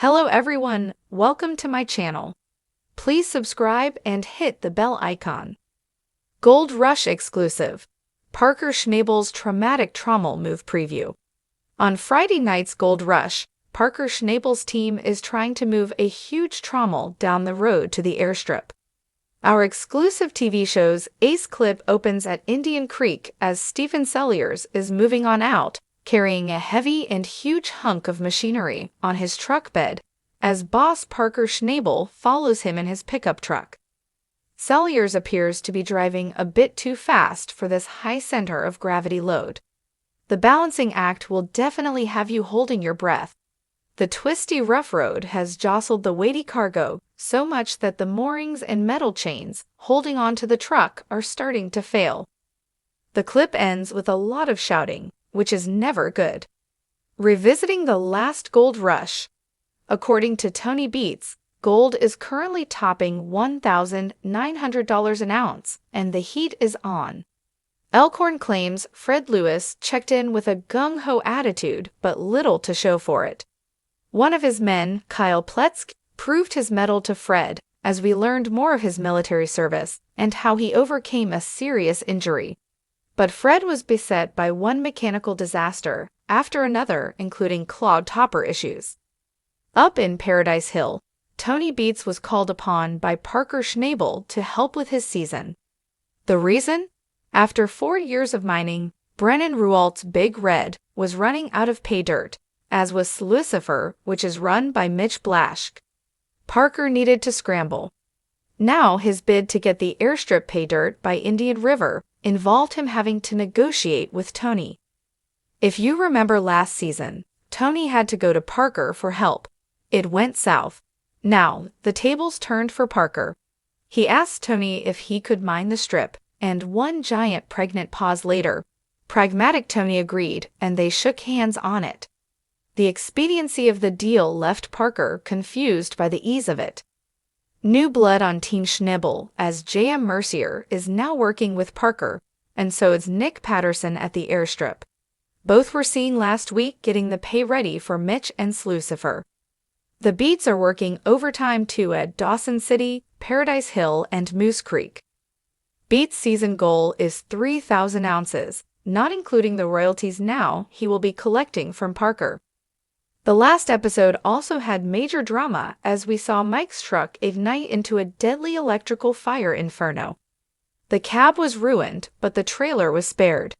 Hello everyone, welcome to my channel. Please subscribe and hit the bell icon. Gold Rush exclusive. Parker Schnabel's traumatic trommel move preview. On Friday night's Gold Rush, Parker Schnabel's team is trying to move a huge trommel down the road to the airstrip. Our exclusive TV show's ace clip opens at Indian Creek as Stephen Selliers is moving on out, carrying a heavy and huge hunk of machinery on his truck bed, as boss Parker Schnabel follows him in his pickup truck. Selliers appears to be driving a bit too fast for this high center of gravity load. The balancing act will definitely have you holding your breath. The twisty rough road has jostled the weighty cargo so much that the moorings and metal chains holding onto the truck are starting to fail. The clip ends with a lot of shouting, which is never good. Revisiting the last gold rush. According to Tony Beats, gold is currently topping $1,900 an ounce, and the heat is on. Elkhorn claims Fred Lewis checked in with a gung-ho attitude but little to show for it. One of his men, Kyle Pletzk, proved his mettle to Fred as we learned more of his military service and how he overcame a serious injury. But Fred was beset by one mechanical disaster after another, including clogged hopper issues. Up in Paradise Hill, Tony Beats was called upon by Parker Schnabel to help with his season. The reason? After 4 years of mining, Brennan Rualt's Big Red was running out of pay dirt, as was Lucifer, which is run by Mitch Blaschke. Parker needed to scramble. Now his bid to get the airstrip pay dirt by Indian River involved him having to negotiate with Tony. If you remember last season, Tony had to go to Parker for help. It went south. Now, the tables turned for Parker. He asked Tony if he could mine the strip, and one giant pregnant pause later, pragmatic Tony agreed, and they shook hands on it. The expediency of the deal left Parker confused by the ease of it. New blood on Team Schnabel, as J.M. Mercier is now working with Parker, and so is Nick Patterson at the airstrip. Both were seen last week getting the pay ready for Mitch and Lucifer. The Beats are working overtime too at Dawson City, Paradise Hill, and Moose Creek. Beats' season goal is 3,000 ounces, not including the royalties now he will be collecting from Parker. The last episode also had major drama as we saw Mike's truck ignite into a deadly electrical fire inferno. The cab was ruined, but the trailer was spared.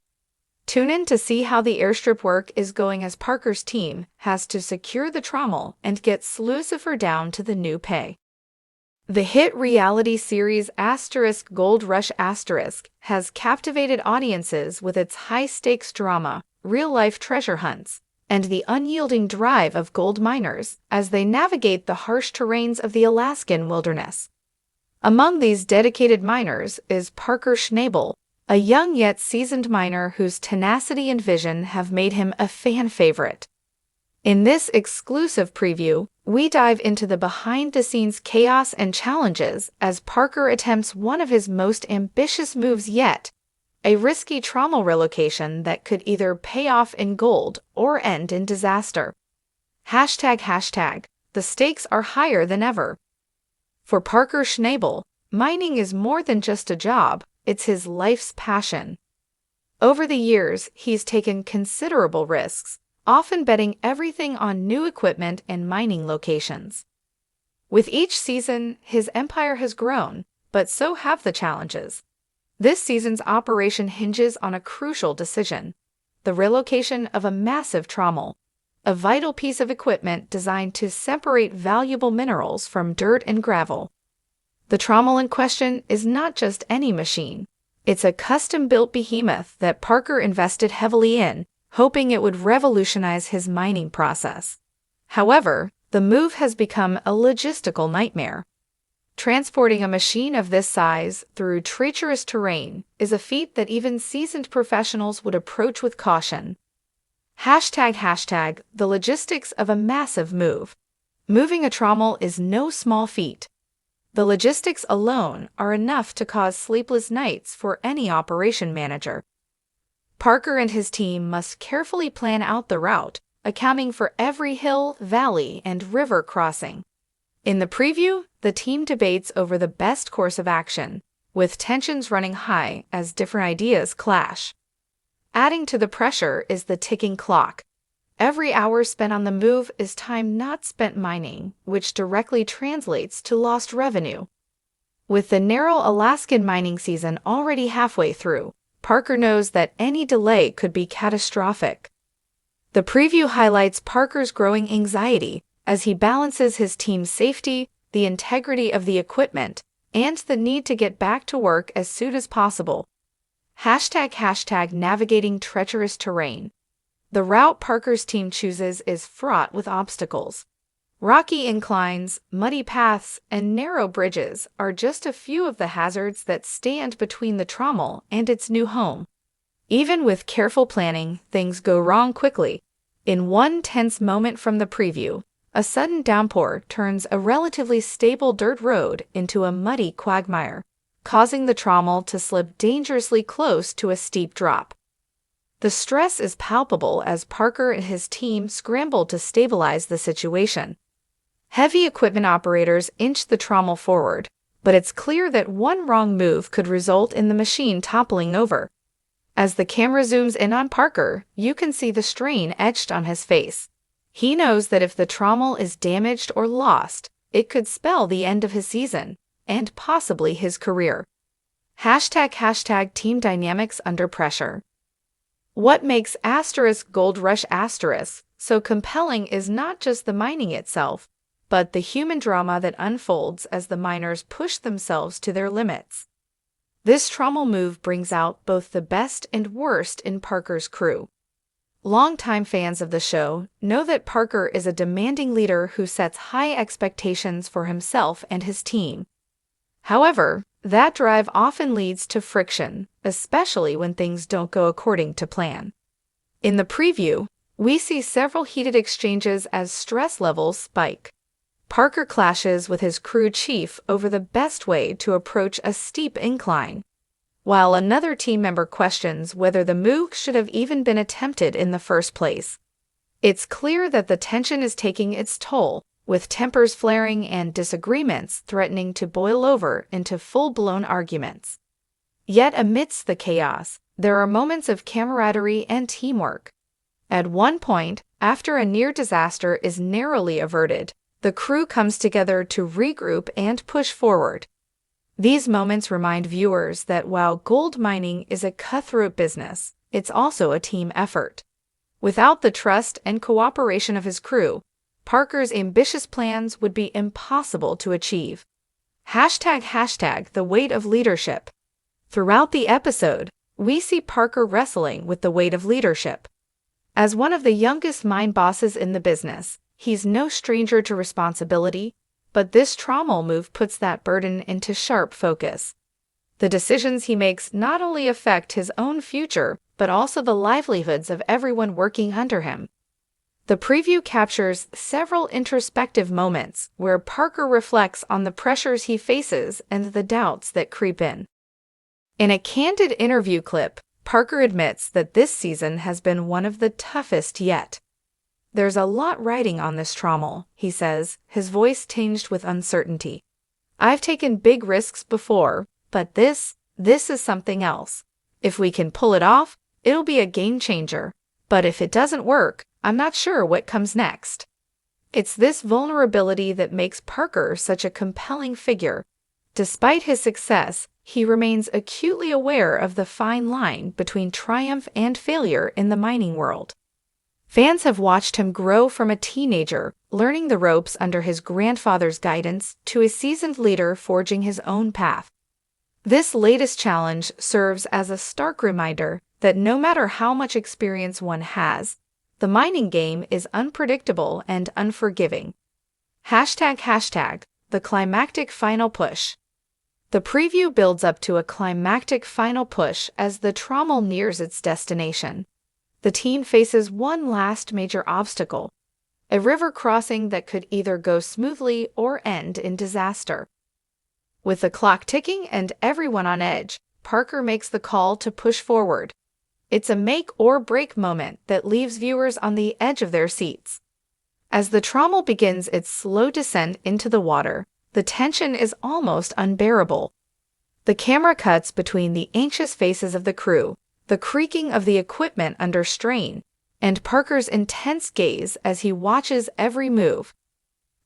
Tune in to see how the airstrip work is going as Parker's team has to secure the trommel and get Lucifer down to the new pay. The hit reality series Gold Rush has captivated audiences with its high-stakes drama, real-life treasure hunts, and the unyielding drive of gold miners as they navigate the harsh terrains of the Alaskan wilderness. Among these dedicated miners is Parker Schnabel, a young yet seasoned miner whose tenacity and vision have made him a fan favorite. In this exclusive preview, we dive into the behind-the-scenes chaos and challenges as Parker attempts one of his most ambitious moves yet, a risky trommel relocation that could either pay off in gold or end in disaster. ##, the stakes are higher than ever. For Parker Schnabel, mining is more than just a job, it's his life's passion. Over the years, he's taken considerable risks, often betting everything on new equipment and mining locations. With each season, his empire has grown, but so have the challenges. This season's operation hinges on a crucial decision: the relocation of a massive trommel, a vital piece of equipment designed to separate valuable minerals from dirt and gravel. The trommel in question is not just any machine. It's a custom-built behemoth that Parker invested heavily in, hoping it would revolutionize his mining process. However, the move has become a logistical nightmare. Transporting a machine of this size through treacherous terrain is a feat that even seasoned professionals would approach with caution. ##, the logistics of a massive move. Moving a trommel is no small feat. The logistics alone are enough to cause sleepless nights for any operation manager. Parker and his team must carefully plan out the route, accounting for every hill, valley, and river crossing. In the preview, the team debates over the best course of action, with tensions running high as different ideas clash. Adding to the pressure is the ticking clock. Every hour spent on the move is time not spent mining, which directly translates to lost revenue. With the narrow Alaskan mining season already halfway through, Parker knows that any delay could be catastrophic. The preview highlights Parker's growing anxiety as he balances his team's safety, the integrity of the equipment, and the need to get back to work as soon as possible. #navigating treacherous terrain. The route Parker's team chooses is fraught with obstacles. Rocky inclines, muddy paths, and narrow bridges are just a few of the hazards that stand between the Trommel and its new home. Even with careful planning, things go wrong quickly. In one tense moment from the preview, a sudden downpour turns a relatively stable dirt road into a muddy quagmire, causing the Trommel to slip dangerously close to a steep drop. The stress is palpable as Parker and his team scramble to stabilize the situation. Heavy equipment operators inch the Trommel forward, but it's clear that one wrong move could result in the machine toppling over. As the camera zooms in on Parker, you can see the strain etched on his face. He knows that if the Trommel is damaged or lost, it could spell the end of his season, and possibly his career. #team dynamics under pressure. What makes Gold Rush so compelling is not just the mining itself, but the human drama that unfolds as the miners push themselves to their limits. This Trommel move brings out both the best and worst in Parker's crew. Longtime fans of the show know that Parker is a demanding leader who sets high expectations for himself and his team. However, that drive often leads to friction, especially when things don't go according to plan. In the preview, we see several heated exchanges as stress levels spike. Parker clashes with his crew chief over the best way to approach a steep incline, while another team member questions whether the move should have even been attempted in the first place. It's clear that the tension is taking its toll, with tempers flaring and disagreements threatening to boil over into full-blown arguments. Yet amidst the chaos, there are moments of camaraderie and teamwork. At one point, after a near disaster is narrowly averted, the crew comes together to regroup and push forward. These moments remind viewers that while gold mining is a cutthroat business, it's also a team effort. Without the trust and cooperation of his crew, Parker's ambitious plans would be impossible to achieve. #the weight of leadership. Throughout the episode, we see Parker wrestling with the weight of leadership. As one of the youngest mine bosses in the business, he's no stranger to responsibility, but this Trommel move puts that burden into sharp focus. The decisions he makes not only affect his own future, but also the livelihoods of everyone working under him. The preview captures several introspective moments where Parker reflects on the pressures he faces and the doubts that creep in. In a candid interview clip, Parker admits that this season has been one of the toughest yet. "There's a lot riding on this Trommel," he says, his voice tinged with uncertainty. "I've taken big risks before, but this is something else. If we can pull it off, it'll be a game changer. But if it doesn't work, I'm not sure what comes next." It's this vulnerability that makes Parker such a compelling figure. Despite his success, he remains acutely aware of the fine line between triumph and failure in the mining world. Fans have watched him grow from a teenager, learning the ropes under his grandfather's guidance, to a seasoned leader forging his own path. This latest challenge serves as a stark reminder that no matter how much experience one has, the mining game is unpredictable and unforgiving. The climactic final push. The preview builds up to a climactic final push as the Trommel nears its destination. The team faces one last major obstacle, a river crossing that could either go smoothly or end in disaster. With the clock ticking and everyone on edge, Parker makes the call to push forward. It's a make-or-break moment that leaves viewers on the edge of their seats. As the trommel begins its slow descent into the water, the tension is almost unbearable. The camera cuts between the anxious faces of the crew, the creaking of the equipment under strain, and Parker's intense gaze as he watches every move.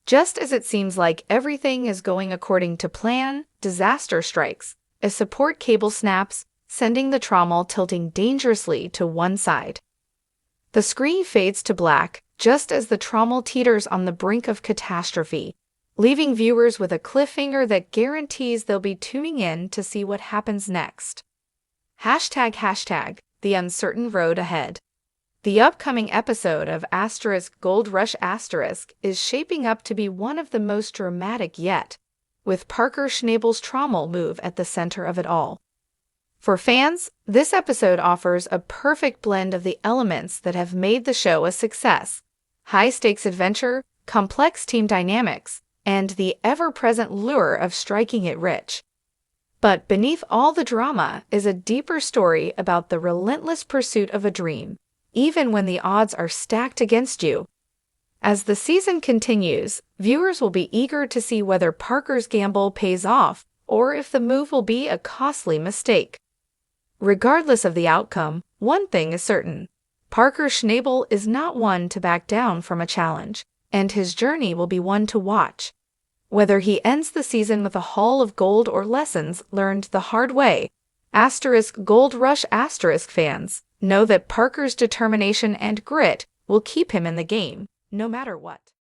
Just as it seems like everything is going according to plan, disaster strikes. A support cable snaps, sending the trommel tilting dangerously to one side. The screen fades to black just as the trommel teeters on the brink of catastrophe, leaving viewers with a cliffhanger that guarantees they'll be tuning in to see what happens next. ##, the uncertain road ahead. The upcoming episode of Gold Rush is shaping up to be one of the most dramatic yet, with Parker Schnabel's trommel move at the center of it all. For fans, this episode offers a perfect blend of the elements that have made the show a success: high-stakes adventure, complex team dynamics, and the ever-present lure of striking it rich. But beneath all the drama is a deeper story about the relentless pursuit of a dream, even when the odds are stacked against you. As the season continues, viewers will be eager to see whether Parker's gamble pays off or if the move will be a costly mistake. Regardless of the outcome, one thing is certain: Parker Schnabel is not one to back down from a challenge, and his journey will be one to watch. Whether he ends the season with a haul of gold or lessons learned the hard way, Gold Rush fans know that Parker's determination and grit will keep him in the game, no matter what.